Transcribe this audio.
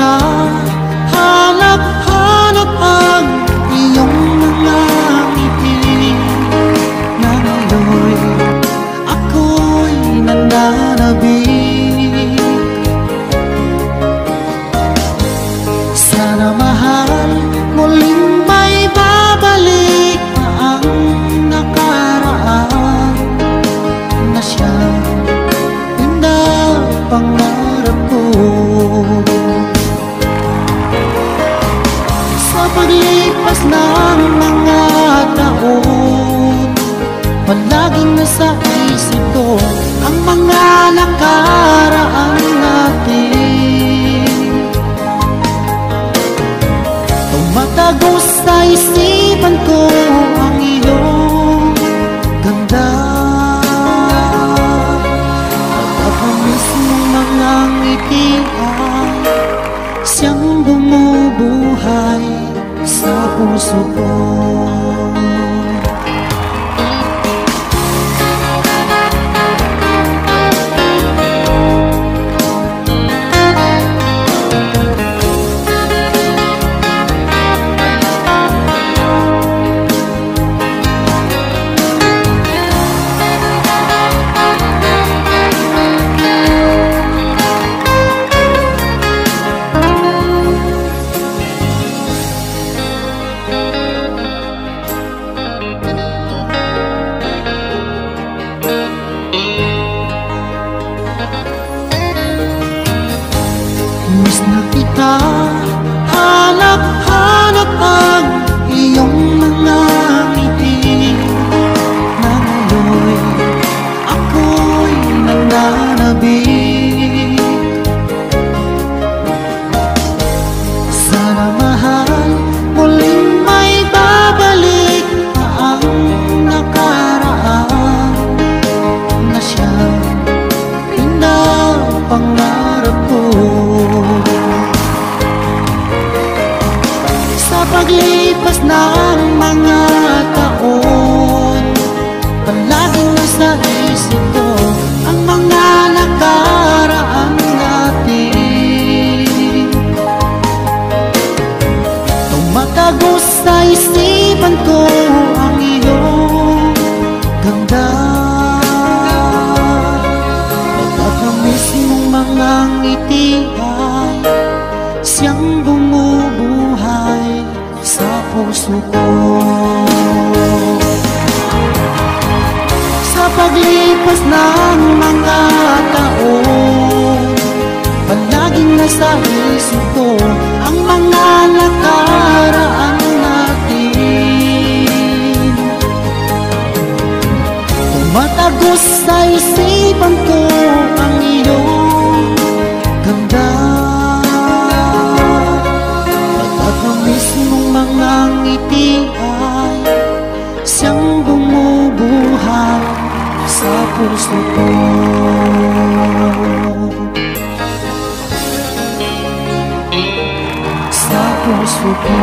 kita, hanap-hanap ang iyong mga ngiti. Na ngayon ako'y nananabik. Sana mahal, muling may babalik na ang nakaraan na siyang pangarap ko. Sa paglipas ng mga taon, palaging nasa isip ko ang mga nakaraan natin. Tumatagos sa isipan ko ang iyong ganda. Mga ngiti ay siyang bumubuhay sa puso ko. Miss na kita, hanap-hanap ang iyong mga ngiti. Na ngayon ako'y nananabik. Sana mahal, muling may babalik na ang nakaraan na siyang pinapangarap ko. Sa paglipas ng mga taon, palaging nasa isip ko ang mga nakaraan natin. Tumatagos sa isipan ko ang iyong ganda. Pagkakamiss mong mga ngiti ay siyang bumubuhay sa puso ko. Sa paglipas ng mga taon, palaging nasa isip ko ang mga nakaraan natin. Tumatagos sa isipan ko ang iyong ganda. Mga ngiti ay siyang bumubuhay sa puso ko. Sa puso ko.